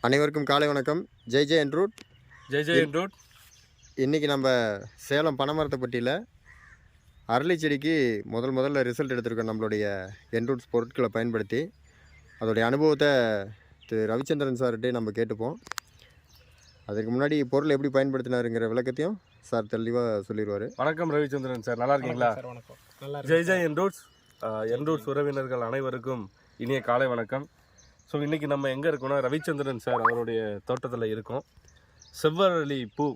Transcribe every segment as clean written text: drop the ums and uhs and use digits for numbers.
அனைவருக்கும் காலை வணக்கம். ஜெய் ஜெய் என்ரூட். ஜெய் ஜெய் என்ரூட். இன்றைக்கி நம்ம சேலம் பனைமரத்தைப்பட்டியில் அரளி செடிக்கு முதல்ல ரிசல்ட் எடுத்திருக்கோம். நம்மளுடைய என்ரூட்ஸ் பொருட்களை பயன்படுத்தி அதோடைய அனுபவத்தை திரு ரவிச்சந்திரன் சார்கிட்டே நம்ம கேட்டுப்போம். அதுக்கு முன்னாடி பொருள் எப்படி பயன்படுத்தினாருங்கிற விளக்கத்தையும் சார் தெளிவாக சொல்லிடுவார். வணக்கம் ரவிச்சந்திரன் சார், நல்லா இருக்கீங்களா? வணக்கம். ஜெய் ஜெய் என்ரூட்ஸ். என்ரூட்ஸ் உறவினர்கள் அனைவருக்கும் இனிய காலை வணக்கம். ஸோ இன்றைக்கி நம்ம எங்கே இருக்கோம்னா ரவிச்சந்திரன் சார் அவருடைய தோட்டத்தில் இருக்கோம். செவ்வரளி பூ,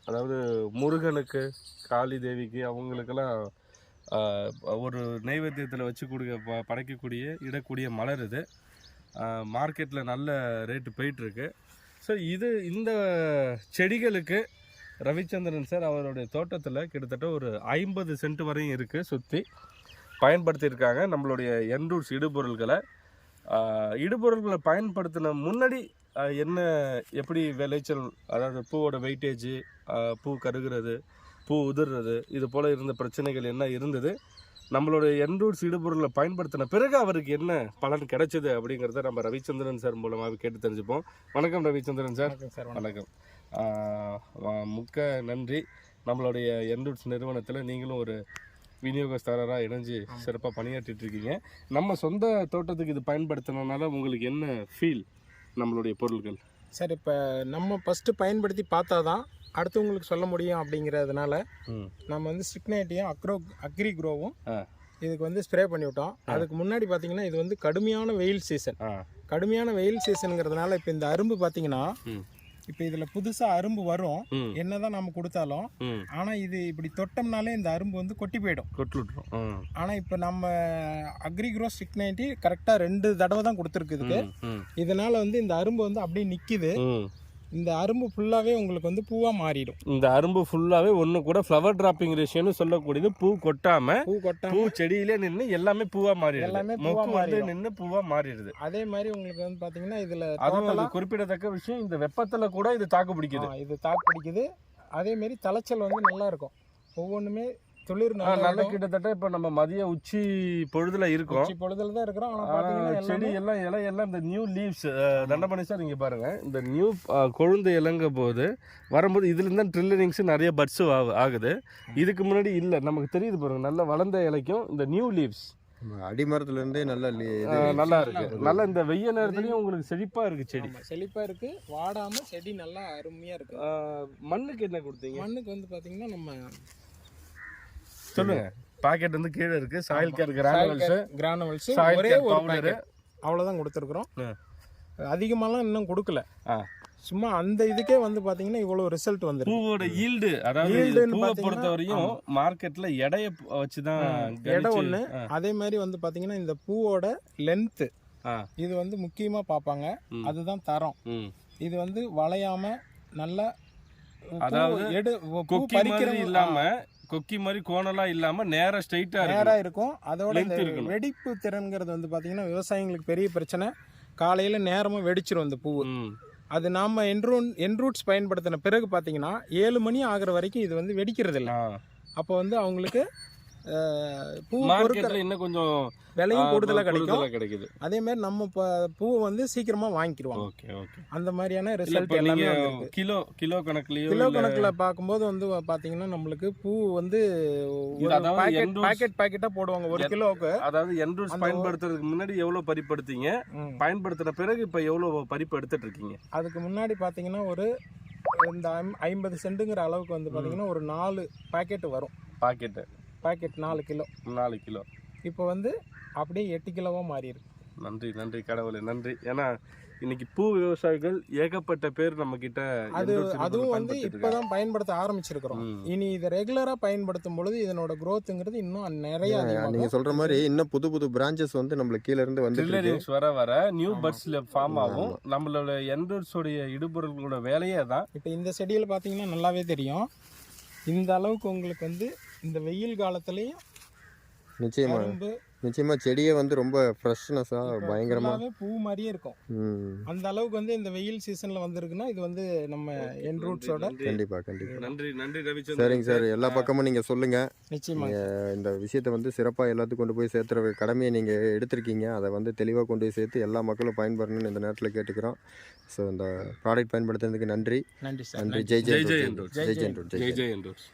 அதாவது முருகனுக்கு, காளி தேவிக்கு, அவங்களுக்கெல்லாம் ஒரு நைவேத்தியத்தில் வச்சு படைக்கக்கூடிய இடக்கூடிய மலர் இது. மார்க்கெட்டில் நல்ல ரேட்டு போயிட்டுருக்கு. ஸோ இந்த செடிகளுக்கு ரவிச்சந்திரன் சார் அவருடைய தோட்டத்தில் கிட்டத்தட்ட ஒரு 50 சென்ட் வரையும் இருக்குது, சுற்றி பயன்படுத்தியிருக்காங்க நம்மளுடைய என்ரூட்ஸ் இடுபொருள்களை பயன்படுத்தின முன்னாடி என்ன எப்படி விளைச்சல், அதாவது பூவோட வெயிட்டேஜு, பூ கருகிறது, பூ உதிர்றது, இது போல் இருந்த பிரச்சனைகள் என்ன இருந்தது, நம்மளுடைய என்ரூட்ஸ் இடுபொருளை பயன்படுத்தின பிறகு அவருக்கு என்ன பலன் கிடைச்சது அப்படிங்கிறத நம்ம ரவிச்சந்திரன் சார் மூலமாக கேட்டு தெரிஞ்சுப்போம். வணக்கம் ரவிச்சந்திரன் சார். வணக்கம். முக்க நன்றி. நம்மளுடைய என்ரூட்ஸ் நிறுவனத்தில் நீங்களும் ஒரு விநியோகஸ்தராக இணைஞ்சு சிறப்பாக பணியாற்றிட்டு இருக்கீங்க. நம்ம சொந்த தோட்டத்துக்கு இது பயன்படுத்தினால உங்களுக்கு என்ன ஃபீல் நம்மளுடைய பொருட்கள்? சார், இப்போ நம்ம ஃபஸ்ட்டு பயன்படுத்தி பார்த்தா தான் அடுத்தவங்களுக்கு சொல்ல முடியும். அப்படிங்கிறதுனால நம்ம வந்து ஸ்டிக்னைட்டையும் அக்ரி க்ரோவும் இதுக்கு ஸ்ப்ரே பண்ணிவிட்டோம். அதுக்கு முன்னாடி பார்த்தீங்கன்னா இது கடுமையான வெயில் சீசன். கடுமையான வெயில் சீசனுங்கிறதுனால இப்போ இந்த அரும்பு பார்த்தீங்கன்னா இப்போ இதில் புதுசாக அரும்பு வரும், என்னதான் நம்ம கொடுத்தாலும். ஆனால் இது இப்படி தொட்டோம்னாலே இந்த அரும்பு கொட்டி போயிடும், கொட்டுவிட்டுரும். ஆனால் இப்போ நம்ம அக்ரி க்ரோ ஸ்டிக்னைட்டி கரெக்டாக 2 தடவை தான் கொடுத்துருக்குதுக்கு. இதனால இந்த அரும்பு அப்படியே நிற்கிது. இந்த அரும்பு ஃபுல்லாகவே உங்களுக்கு பூவாக மாறிடும். இந்த அரும்பு ஃபுல்லாகவே ஒன்று கூட ஃப்ளவர் டிராப்பிங் ரேஷியோன்னு சொல்லக்கூடியது. பூ கொட்டாமல் பூ செடியிலே நின்று எல்லாமே பூவாக மாறிடுது. எல்லாமே பூவாக நின்று பூவாக மாறிடுது. அதே மாதிரி உங்களுக்கு பார்த்தீங்கன்னா இதில் அதுவும் குறிப்பிடத்தக்க விஷயம், இந்த வெப்பத்தில் கூட இது தாக்கு பிடிக்குது. இது தாக்கு பிடிக்குது. அதே மாதிரி தலைச்சல் நல்லா இருக்கும். ஒவ்வொன்றுமே துளிர் நல்ல கிட்டத்தட்ட இப்போ நம்ம மதிய உச்சி பொழுதுல இருக்கோம். பொழுதுல தான் இருக்கிறோம். ஆனால் செடி எல்லாம் இலையெல்லாம் இந்த நியூ லீவ்ஸ் தண்டபணி சார் இங்கே பாருங்க, இந்த நியூ கொழுந்து இலங்க போது வரும்போது இதுலேருந்து தான் ட்ரில்லரிங்ஸ் நிறைய பட்ஸ் ஆகுது. இதுக்கு முன்னாடி இல்லை, நமக்கு தெரியுது பாருங்க, நல்ல வளர்ந்த இலைக்கும் இந்த நியூ லீவ்ஸ் அடிமரத்துல இருந்தே நல்லா இருக்கு. நல்லா இந்த வெய்ய நேரத்துலயும் உங்களுக்கு செழிப்பா இருக்கு, செடி செழிப்பா இருக்கு, வாடாம செடி நல்லா அருமையா இருக்கு. மண்ணுக்கு என்ன கொடுத்தீங்க? மண்ணுக்கு பார்த்தீங்கன்னா நம்ம சொல்லுங்க, பாக்கெட் கீழே இருக்கு, சாயில் கேர் கிரானுவல்ஸ் ஒரே ஒரு பவுடர் அவ்வளவுதான் கொடுத்துருக்குறோம். அதிகமாலாம் இன்னும் கொடுக்கல. சும்மா அந்த இதுக்கே பாத்தீங்கன்னா இவ்வளவு ரிசல்ட் வந்து பூவோட ஈல்டு, அதாவது பூவை பொறுத்தவரையும் மார்க்கெட்ல எடையை வச்சுதான் எடை ஒண்ணு. அதே மாதிரி பாத்தீங்கன்னா இந்த பூவோட லென்த் இது முக்கியமா பாப்பாங்க. அதுதான் தரம். இது வளையாம நல்லா, அதாவது கொக்கி மாதிரி இல்லாம, கொக்கி மாதிரி கோணலா இல்லாம நேரா ஸ்ட்ரைட்டா இருக்கும். அதோட வெடிப்பு திறன்கிறது பாத்தீங்கன்னா விவசாயிகளுக்கு பெரிய பிரச்சனை. காலையில நேரமா வெடிச்சிரும் இந்த பூ. அது நாம என்ரூட்ஸ் பயன்படுத்தின பிறகு பாத்தீங்கன்னா 7 மணி ஆகுற வரைக்கும் இது வெடிக்கிறது இல்லை. அப்போ அவங்களுக்கு பூ இன்னும் கொஞ்சம் விலையும் கூடுதலா கிடைக்குது. அதே மாதிரி நம்ம பூவை சீக்கிரமா வாங்கிடுவாங்க. அந்த மாதிரியான ரிசல்ட் எல்லாமே கிலோ கணக்குல பார்க்கும்போது பாத்தீங்கன்னா நம்மளுக்கு பூ பாக்கெட்டா போடுவாங்க 1 கிலோவுக்கு. அதாவது என்ரூட்ஸ் பயன்படுத்துறதுக்கு முன்னாடி எவ்வளவு பறிப்படுத்தீங்க, பயன்படுத்தின பிறகு இப்ப எவ்வளவு பறிப்பு எடுத்துட்டு இருக்கீங்க? அதுக்கு முன்னாடி பாத்தீங்கன்னா ஒரு இந்த 50 சென்ட்டுங்கிற அளவுக்கு பாத்தீங்கன்னா ஒரு 4 பாக்கெட் வரும். Packet 4 kilo. இப்போ அப்படியே 8 கிலோவா மாறி இருக்கு. நன்றி கடவுளே, நன்றி. ஏன்னா இன்னைக்கு பூ விவசாயிகள் ஏகப்பட்ட பேர் நம்ம கிட்ட அதுவும் இப்பதான் பயன்படுத்த ஆரம்பிச்சிருக்கிறோம். இனி இதை ரெகுலரா பயன்படுத்தும் பொழுது இதனோட growthங்கிறது இன்னும் நிறைய. நீங்க சொல்ற மாதிரி இன்னும் புது பிரான்ச்சஸ் நம்மளுக்கு கீழ இருந்து ட்ரில்லரிங்ஸ் வர நியூ பட்ஸ்ல ஃபார்ம் ஆகும். நம்மளோட என்ரூட்ஸ் உடைய இடுபொருள்களோட வேலையே தான். இப்போ இந்த செடியில பாத்தீங்கன்னா நல்லாவே தெரியும். இந்த அளவுக்கு உங்களுக்கு இந்த வெயில் காலத்துலயும் நிச்சயமா நிச்சயமாக செடியே வந்து ரொம்ப ஃப்ரெஷ்னஸாக பயங்கரமாக ஃபுல்லாவே பூ மாதிரியே இருக்கும். ம் அந்த அளவுக்கு வந்து இந்த வெயில் சீசன்ல வந்திருக்குன்னா இது வந்து நம்ம என் ரூட்ஸோட கண்டிப்பாக கண்டிப்பாக. நன்றி நன்றி ரவிச்சந்திரன். சரிங்க சார், எல்லா பக்கமும் நீங்கள் சொல்லுங்கள். நிச்சயமா இந்த விஷயத்தை வந்து சிறப்பாக எல்லாத்துக்கும் கொண்டு போய் சேர்த்துற கடமையை நீங்கள் எடுத்திருக்கீங்க. அதை வந்து தெளிவாக கொண்டு போய் சேர்த்து எல்லா மக்களும் பயன்பெறணும்னு இந்த நேரத்தில் கேட்டுக்கிறோம். ஸோ இந்த ப்ராடக்ட் பயன்படுத்துறதுக்கு நன்றி. நன்றி சார். நன்றி. ஜெய் ஜெய் ஜெய் என்ரூட்ஸ். ஜெய் ஜெய் ஜெய் ஜெய் என்ரூட்ஸ்.